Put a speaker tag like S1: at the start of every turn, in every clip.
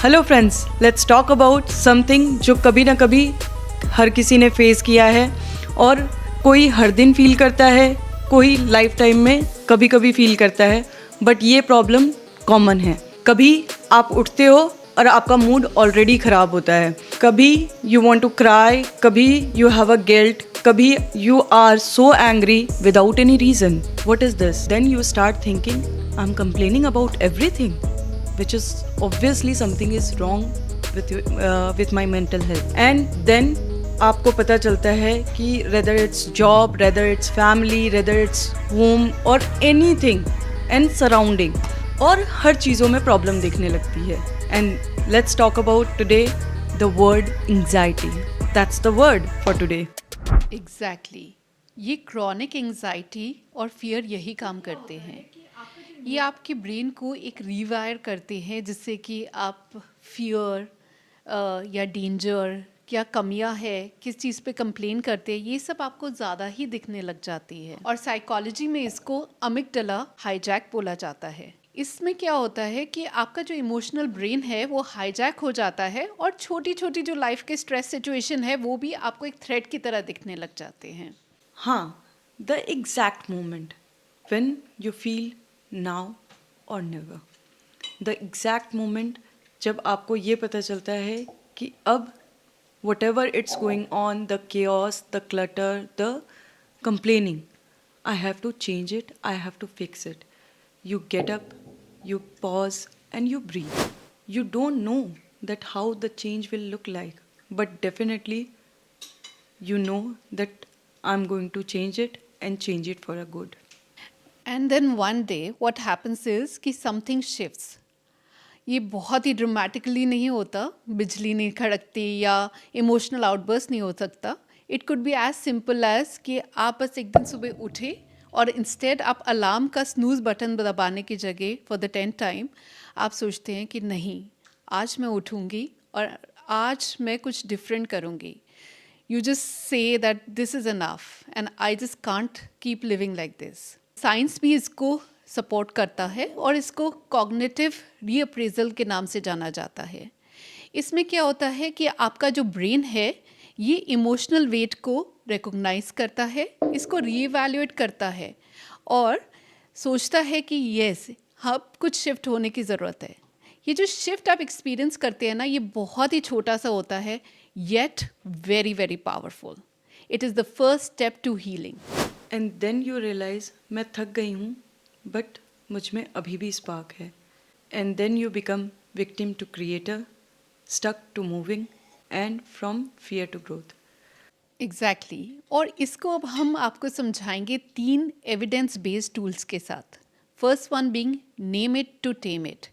S1: Hello friends, let's talk about something जो कभी ना कभी हर किसी ने फेस किया है और कोई हर दिन फील करता है, कोई लाइफ टाइम में कभी कभी फील करता है, बट ये प्रॉब्लम कॉमन है। कभी आप उठते हो और आपका मूड ऑलरेडी ख़राब होता है, कभी यू वांट टू क्राई, कभी यू हैव अ गिल्ट, कभी you are so angry without any reason. What is this? Then you start thinking I am complaining about everything, which is obviously something is wrong with my mental health. And then आपको पता चलता है कि whether it's job, whether it's family, whether it's home or anything and surrounding, और हर चीज़ों में problem दिखने लगती है। And let's talk about today the word anxiety. That's the word for today.
S2: Exactly. ये क्रॉनिक एंजाइटी और फियर यही काम करते हैं। ये आपके ब्रेन को एक रीवायर करते हैं जिससे कि आप फियर या डेंजर क्या कमियां है, किस चीज़ पे कंप्लेन करते हैं, ये सब आपको ज़्यादा ही दिखने लग जाती है। और साइकोलॉजी में इसको अमिगडाला हाईजैक बोला जाता है। इसमें क्या होता है कि आपका जो इमोशनल ब्रेन है वो हाईजैक हो जाता है और छोटी छोटी जो लाइफ के स्ट्रेस सिचुएशन है वो भी आपको एक थ्रेट की तरह दिखने लग जाते हैं।
S1: हाँ, the exact moment when you feel now or never. The exact moment जब आपको ये पता चलता है कि अब whatever it's going on, the chaos, the clutter, the complaining, I have to change it, I have to fix it. You get up, you pause and you breathe. You don't know that how the change will look like, but definitely you know that I'm going to change it and change it for a good.
S2: And then one day what happens is कि something shifts. ये बहुत ही dramatically नहीं होता, बिजली नहीं खड़कती या emotional outburst नहीं हो सकता। It could be as simple as कि आप बस एक दिन सुबह उठे और इंस्टेड आप अलार्म का स्नूज बटन दबाने की जगह फॉर द 10th टाइम आप सोचते हैं कि नहीं, आज मैं उठूँगी और आज मैं कुछ डिफरेंट करूँगी। You just say that this is enough and I just can't keep living like this. Science भी इसको सपोर्ट करता है और इसको कॉग्निटिव रीअप्रेजल के नाम से जाना जाता है। इसमें क्या होता है कि आपका जो ब्रेन है ये इमोशनल वेट को रिकॉग्नाइज करता है, इसको रीइवैल्यूएट करता है और सोचता है कि यस, अब कुछ शिफ्ट होने की ज़रूरत है। ये जो शिफ्ट आप एक्सपीरियंस करते हैं ना, ये बहुत ही छोटा सा होता है, yet very very powerful. It is the first step to healing.
S1: And then you realize मैं थक गई हूँ but मुझ में अभी भी स्पार्क है. And then you become victim to creator, stuck to moving and from fear to growth.
S2: Exactly. और इसको अब हम आपको समझाएंगे 3 एविडेंस बेस्ड टूल्स के साथ। First one being name it to tame it.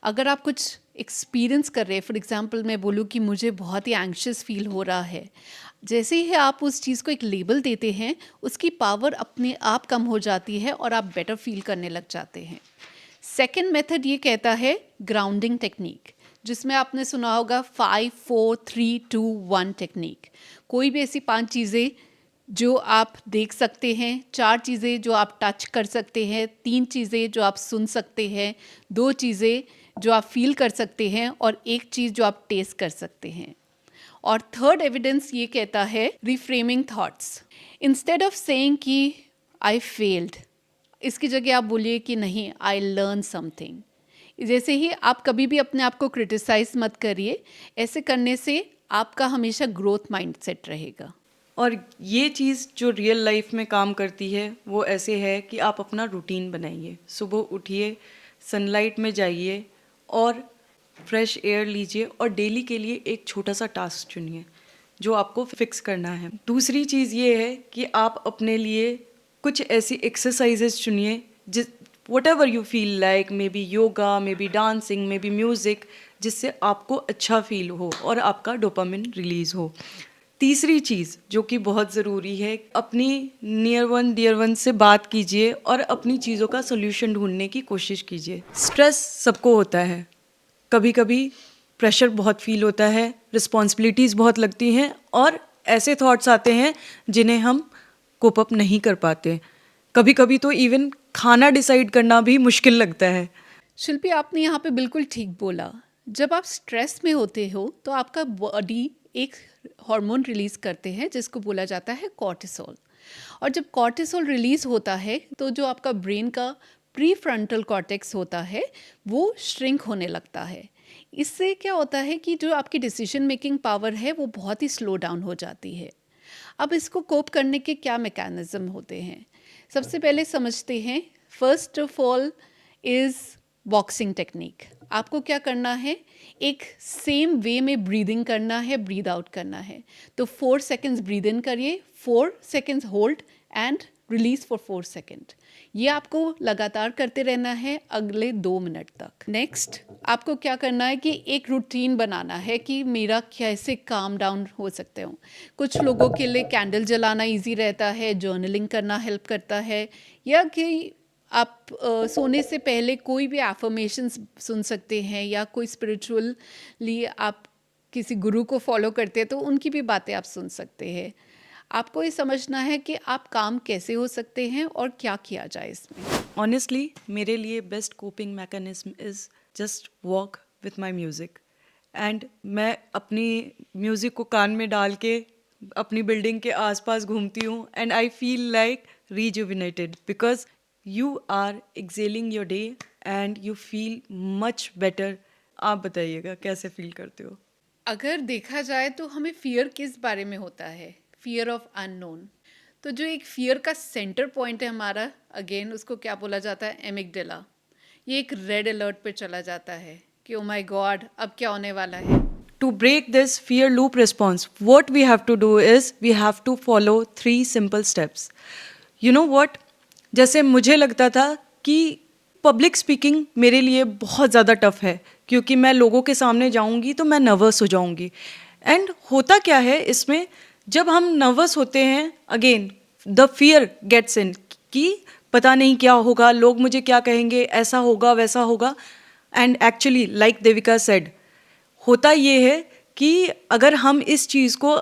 S2: अगर आप कुछ एक्सपीरियंस कर रहे हैं, फॉर एग्जांपल मैं बोलूँ कि मुझे बहुत ही एंग्शियस फील हो रहा है, जैसे ही आप उस चीज़ को एक लेबल देते हैं उसकी पावर अपने आप कम हो जाती है और आप बेटर फील करने लग जाते हैं। सेकेंड मेथड ये कहता है ग्राउंडिंग टेक्निक, जिसमें आपने सुना होगा 5 4 3 2 1 टेक्निक। कोई भी ऐसी 5 चीज़ें जो आप देख सकते हैं, 4 चीज़ें जो आप टच कर सकते हैं, 3 चीज़ें जो आप सुन सकते हैं, 2 चीज़ें जो आप फील कर सकते हैं और 1 चीज़ जो आप टेस्ट कर सकते हैं। और थर्ड एविडेंस ये कहता है reframing thoughts. Instead of saying कि आई फेल्ड, इसकी जगह आप बोलिए कि नहीं, आई लर्न समथिंग। जैसे ही आप कभी भी अपने आप को क्रिटिसाइज मत करिए, ऐसे करने से आपका हमेशा ग्रोथ माइंडसेट रहेगा।
S1: और ये चीज़ जो रियल लाइफ में काम करती है वो ऐसे है कि आप अपना रूटीन बनाइए। सुबह उठिए, सनलाइट में जाइए और फ्रेश एयर लीजिए और डेली के लिए एक छोटा सा टास्क चुनिए जो आपको फिक्स करना है। दूसरी चीज़ ये है कि आप अपने लिए कुछ ऐसी एक्सरसाइजेज चुनिए जिस whatever you feel like, may be yoga, may be dancing, may be music, जिससे आपको अच्छा फील हो और आपका डोपामिन रिलीज़ हो। तीसरी चीज़ जो कि बहुत ज़रूरी है, अपनी नियर वन डियर वन से बात कीजिए और अपनी चीज़ों का सोल्यूशन ढूंढने की कोशिश कीजिए। स्ट्रेस सबको होता है, कभी कभी प्रेशर बहुत फील होता है, रिस्पॉन्सिबिलिटीज़ बहुत लगती हैं और ऐसे थॉट्स आते हैं जिन्हें हम कोप अप नहीं कर पाते। कभी कभी तो इवन खाना डिसाइड करना भी मुश्किल लगता है।
S2: शिल्पी, आपने यहाँ पे बिल्कुल ठीक बोला। जब आप स्ट्रेस में होते हो तो आपका बॉडी एक हार्मोन रिलीज करते हैं जिसको बोला जाता है कॉर्टिसोल। और जब कॉर्टिसोल रिलीज होता है तो जो आपका ब्रेन का प्री फ्रंटल कॉर्टेक्स होता है वो श्रिंक होने लगता है। इससे क्या होता है कि जो आपकी डिसीजन मेकिंग पावर है वो बहुत ही स्लो डाउन हो जाती है। अब इसको कोप करने के क्या मैकेनिज्म होते हैं, सबसे पहले समझते हैं। First of all is boxing technique. आपको क्या करना है, एक सेम वे में ब्रीदिंग करना है, ब्रीद आउट करना है। तो 4 सेकेंड्स ब्रीद इन करिए, 4 seconds hold and release for 4 second. ये आपको लगातार करते रहना है अगले 2 मिनट तक। नेक्स्ट आपको क्या करना है कि एक रूटीन बनाना है कि मेरा कैसे काम डाउन हो सकते हो। कुछ लोगों के लिए कैंडल जलाना इजी रहता है, जर्नलिंग करना हेल्प करता है, या कि आप सोने से पहले कोई भी एफर्मेशंस सुन सकते हैं, या कोई स्पिरिचुअली आप किसी गुरु को फॉलो करते हैं तो उनकी भी बातें आप सुन सकते हैं। आपको ये समझना है कि आप काम कैसे हो सकते हैं और क्या किया जाए इसमें।
S1: ऑनेस्टली मेरे लिए best coping mechanism is just walk with my music. And मैं अपनी म्यूज़िक को कान में डाल के अपनी बिल्डिंग के आसपास घूमती हूँ and I feel like rejuvenated because you are exhaling your day and you feel much better. आप बताइएगा कैसे फील करते हो?
S2: अगर देखा जाए तो हमें फियर किस बारे में होता है, फियर ऑफ अननोन। तो जो एक फियर का सेंटर पॉइंट है हमारा, अगेन उसको क्या बोला जाता है, एमिगडाला। ये एक रेड अलर्ट पे चला जाता है कि ओ माय गॉड अब क्या होने वाला है।
S1: To break this fear loop response, what we have to do is we have to follow 3 simple steps. You know what? जैसे मुझे लगता था कि पब्लिक स्पीकिंग मेरे लिए बहुत ज़्यादा टफ है क्योंकि मैं लोगों के सामने जाऊंगी तो मैं नर्वस हो जाऊंगी। एंड होता क्या है इसमें, जब हम नर्वस होते हैं अगेन द फियर गेट्स इन कि पता नहीं क्या होगा, लोग मुझे क्या कहेंगे, ऐसा होगा वैसा होगा। And actually like Devika said, होता ये है कि अगर हम इस चीज़ को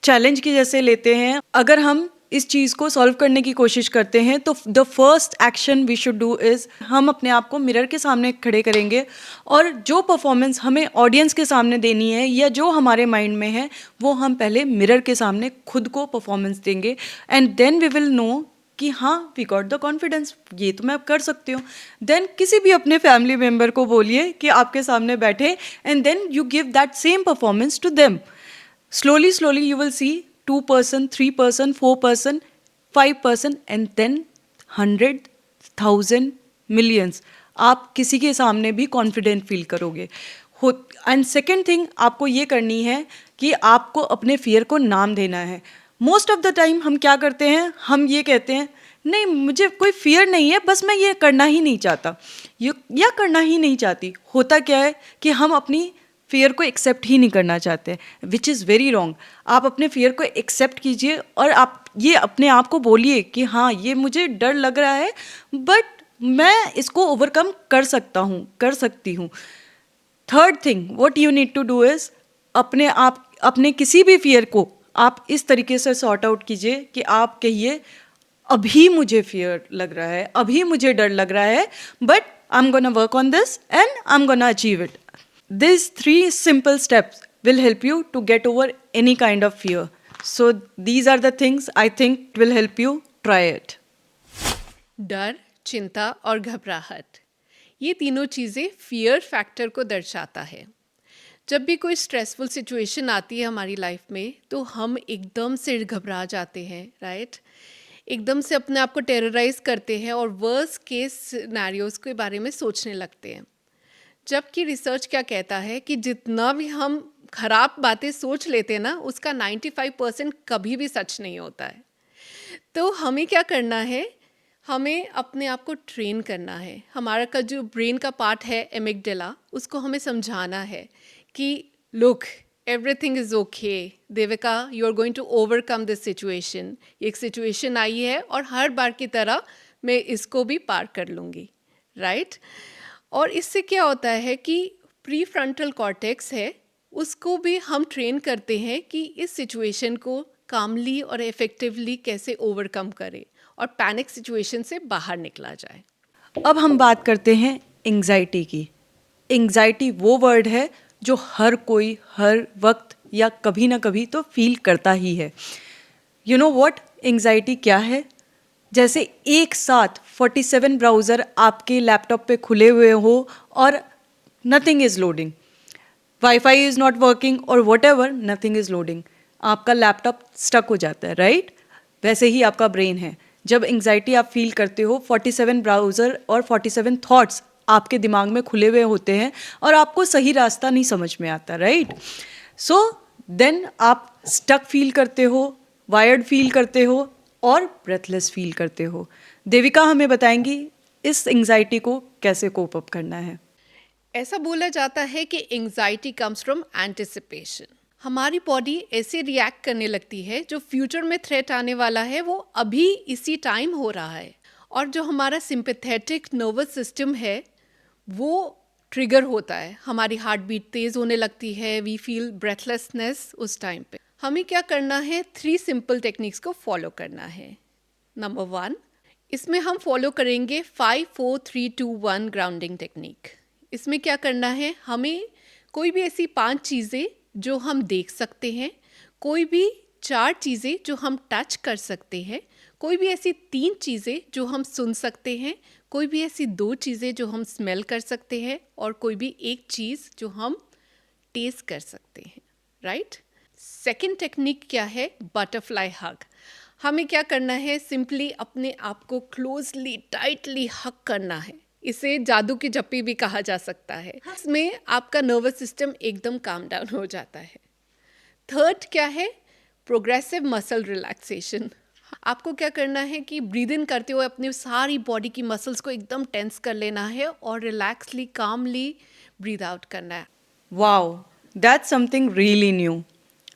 S1: चैलेंज की जैसे लेते हैं, अगर हम इस चीज़ को सॉल्व करने की कोशिश करते हैं तो the first action we should do is हम अपने आप को मिरर के सामने खड़े करेंगे और जो परफॉर्मेंस हमें ऑडियंस के सामने देनी है या जो हमारे माइंड में है वो हम पहले मिरर के सामने खुद को परफॉर्मेंस देंगे। And then we will know कि हाँ वी गॉट द कॉन्फिडेंस, ये तो मैं कर सकती हूँ। देन किसी भी अपने फैमिली मेम्बर को बोलिए कि आपके सामने बैठे and then you give that same performance to them. Slowly, slowly you will see 2%, 3%, 4%, 5% and then 100, 1000, millions. आप किसी के सामने भी कॉन्फिडेंट फील करोगे। एंड सेकेंड थिंग आपको ये करनी है कि आपको अपने फियर को नाम देना है। मोस्ट ऑफ द टाइम हम क्या करते हैं, हम ये कहते हैं नहीं मुझे कोई फियर नहीं है, बस मैं ये करना ही नहीं चाहता या करना ही नहीं चाहती। होता क्या है कि हम अपनी फियर को एक्सेप्ट ही नहीं करना चाहते, विच इज़ वेरी रॉन्ग। आप अपने फियर को एक्सेप्ट कीजिए और आप ये अपने आप को बोलिए कि हाँ ये मुझे डर लग रहा है बट मैं इसको ओवरकम कर सकता हूँ, कर सकती हूँ। Third thing what you need to do is अपने किसी भी फियर को आप इस तरीके से सॉर्ट आउट कीजिए कि आप कहिए अभी मुझे फियर लग रहा है, अभी मुझे डर लग रहा है, but I am gonna work on this and I am gonna achieve it. These 3 simple steps will help you to get over any kind of fear. So these are the things I think will help you. Try it.
S2: डर, चिंता और घबराहट, ये तीनों चीज़ें fear factor को दर्शाता है। जब भी कोई स्ट्रेसफुल सिचुएशन आती है हमारी लाइफ में तो हम एकदम से घबरा जाते हैं, राइट? एकदम से अपने आप को टेरराइज करते हैं और वर्स्ट केस सिनेरियोज के बारे में सोचने लगते हैं। जबकि रिसर्च क्या कहता है कि जितना भी हम खराब बातें सोच लेते हैं ना उसका 95% कभी भी सच नहीं होता है। तो हमें क्या करना है, हमें अपने आप को ट्रेन करना है। हमारा का जो ब्रेन का पार्ट है एमिगडाला, उसको हमें समझाना है कि look everything is okay Devika, you are going to overcome this situation. एक सिचुएशन आई है और हर बार की तरह मैं इसको भी पार कर लूँगी, राइट? और इससे क्या होता है कि प्री फ्रंटल कॉर्टेक्स है उसको भी हम ट्रेन करते हैं कि इस सिचुएशन को कामली और इफेक्टिवली कैसे ओवरकम करें और पैनिक सिचुएशन से बाहर निकला जाए।
S1: अब हम बात करते हैं एंग्जाइटी की। एंग्जाइटी वो वर्ड है जो हर कोई हर वक्त या कभी ना कभी तो फील करता ही है. यू नो व्हाट एंग्जाइटी क्या है? जैसे एक साथ 47 ब्राउज़र आपके लैपटॉप पे खुले हुए हो और nothing is loading, wifi is not working और whatever, nothing is loading, आपका लैपटॉप स्टक हो जाता है, राइट? वैसे ही आपका ब्रेन है. जब एंग्जाइटी आप फील करते हो, 47 ब्राउज़र और 47 थॉट्स आपके दिमाग में खुले हुए होते हैं और आपको सही रास्ता नहीं समझ में आता, राइट? सो देन आप स्टक फील करते हो, वायर्ड फील करते हो और ब्रेथलेस फील करते हो. देविका हमें बताएंगी इस एंग्जाइटी को कैसे कोप अप करना है.
S2: ऐसा बोला जाता है कि एंजाइटी कम्स फ्रॉम एंटिसिपेशन. हमारी बॉडी ऐसे रिएक्ट करने लगती है, जो फ्यूचर में थ्रेट आने वाला है वो अभी इसी टाइम हो रहा है. और जो हमारा सिंपैथेटिक नर्वस सिस्टम है वो ट्रिगर होता है, हमारी हार्ट बीट तेज़ होने लगती है, वी फील ब्रेथलेसनेस उस टाइम पे. हमें क्या करना है, 3 सिंपल टेक्निक्स को फॉलो करना है. नंबर 1, इसमें हम फॉलो करेंगे 5 4 3 2 1 ग्राउंडिंग टेक्निक. इसमें क्या करना है, हमें कोई भी ऐसी 5 चीज़ें जो हम देख सकते हैं, कोई भी 4 चीज़ें जो हम टच कर सकते हैं, कोई भी ऐसी 3 चीज़ें जो हम सुन सकते हैं, कोई भी ऐसी 2 चीज़ें जो हम स्मेल कर सकते हैं और कोई भी एक चीज़ जो हम टेस्ट कर सकते हैं, राइट? सेकेंड टेक्निक क्या है, बटरफ्लाई हग. हमें क्या करना है, सिंपली अपने आप को क्लोजली टाइटली हग करना है. इसे जादू की झप्पी भी कहा जा सकता है. इसमें आपका नर्वस सिस्टम एकदम काम डाउन हो जाता है. थर्ड क्या है, प्रोग्रेसिव मसल रिलैक्सेशन. आपको क्या करना है कि ब्रीद इन करते हुए अपनी सारी बॉडी की मसल्स को एकदम टेंस कर लेना है और रिलैक्सली कामली ब्रीद आउट करना है.
S1: Wow, that's something really new.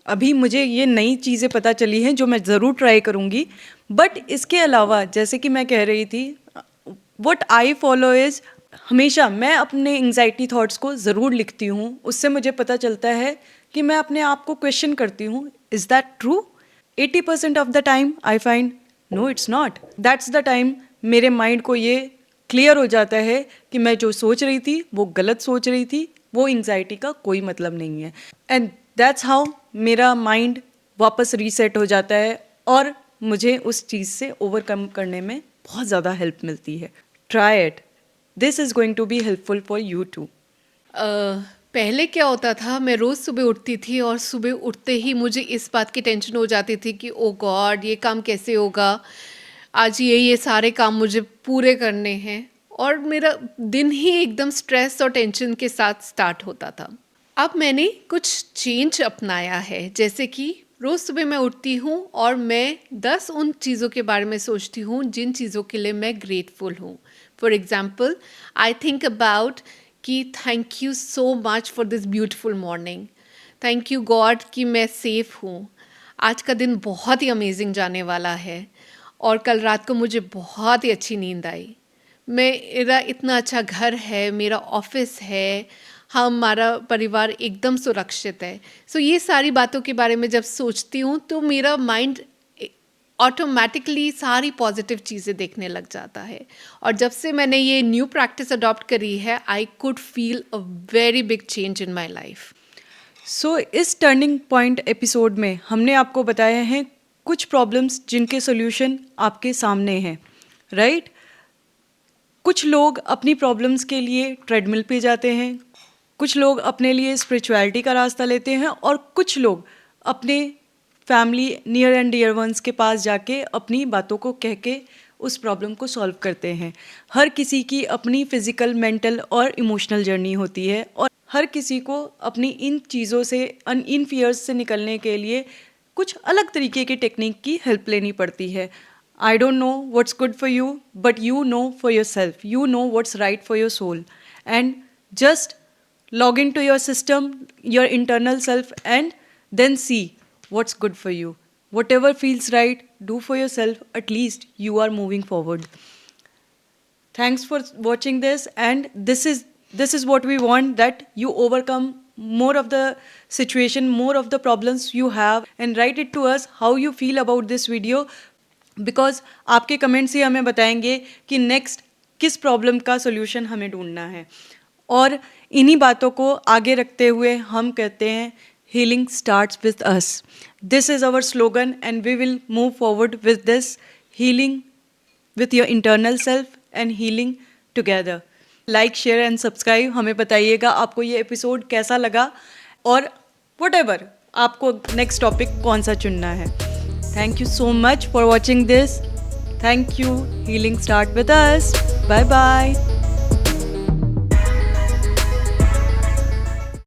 S1: अभी मुझे ये नई चीज़ें पता चली हैं जो मैं ज़रूर ट्राई करूँगी. बट इसके अलावा जैसे कि मैं कह रही थी, व्हाट आई फॉलो इज़, हमेशा मैं अपने एंग्जाइटी थॉट्स को ज़रूर लिखती हूँ. उससे मुझे पता चलता है कि मैं अपने आप को क्वेश्चन करती हूँ, is that true? 80% of the time I find no it's not. That's the time मेरे माइंड को ये क्लियर हो जाता है कि मैं जो सोच रही थी वो गलत सोच रही थी, वो एंग्जाइटी का कोई मतलब नहीं है. एंड दैट्स हाउ मेरा माइंड वापस रीसेट हो जाता है और मुझे उस चीज़ से ओवरकम करने में बहुत ज़्यादा हेल्प मिलती है. Try it, this is going to be helpful for you too.
S2: पहले क्या होता था, मैं रोज़ सुबह उठती थी और सुबह उठते ही मुझे इस बात की टेंशन हो जाती थी कि ओ गॉड, ये काम कैसे होगा, आज ये सारे काम मुझे पूरे करने हैं, और मेरा दिन ही एकदम स्ट्रेस और टेंशन के साथ स्टार्ट होता था. अब मैंने कुछ चेंज अपनाया है, जैसे कि रोज़ सुबह मैं उठती हूँ और मैं 10 उन चीज़ों के बारे में सोचती हूँ जिन चीज़ों के लिए मैं ग्रेटफुल हूँ. For example, I think about कि thank you so much for this beautiful morning. Thank you God कि मैं सेफ़ हूँ. आज का दिन बहुत ही अमेजिंग जाने वाला है और कल रात को मुझे बहुत ही अच्छी नींद आई. मेरा इतना अच्छा घर है, मेरा ऑफिस है, हमारा परिवार एकदम सुरक्षित है. सो ये सारी बातों के बारे में जब सोचती हूँ तो मेरा माइंड ऑटोमेटिकली सारी पॉजिटिव चीज़ें देखने लग जाता है. और जब से मैंने ये न्यू प्रैक्टिस अडॉप्ट करी है, I could feel a very big change in my life.
S1: So इस टर्निंग पॉइंट एपिसोड में हमने आपको बताया हैं कुछ प्रॉब्लम्स जिनके सोल्यूशन आपके सामने हैं, राइट? कुछ लोग अपनी प्रॉब्लम्स के लिए ट्रेडमिल पे जाते हैं, कुछ लोग अपने लिए स्पिरिचुअलिटी का रास्ता लेते हैं और कुछ लोग अपने family near and dear ones के पास जाके अपनी बातों को कह के उस प्रॉब्लम को सॉल्व करते हैं. हर किसी की अपनी फिजिकल, मेंटल और इमोशनल जर्नी होती है और हर किसी को अपनी इन चीज़ों से, इन फियर्स से निकलने के लिए कुछ अलग तरीके की टेक्निक की हेल्प लेनी पड़ती है. I don't know what's good for you, but you know for yourself. You know what's right for your soul. And just log into your system, your internal self, and then see what's good for you. Whatever feels right, do for yourself. At least you are moving forward. Thanks for watching this, and this is what we want, that you overcome more of the situation, more of the problems you have, and write it to us how you feel about this video. Because आपके comments ही हमें बताएंगे कि next किस problem का solution हमें ढूंढना है. और इन्हीं बातों को आगे रखते हुए हम कहते हैं healing starts with us. This is our slogan and we will move forward with this healing with your internal self and healing together. Like share and subscribe. हमें बताइएगा आपको ये एपिसोड कैसा लगा और whatever आपको नेक्स्ट टॉपिक कौन सा चुनना है. Thank you so much for watching this. Thank you. Healing start with us. Bye bye.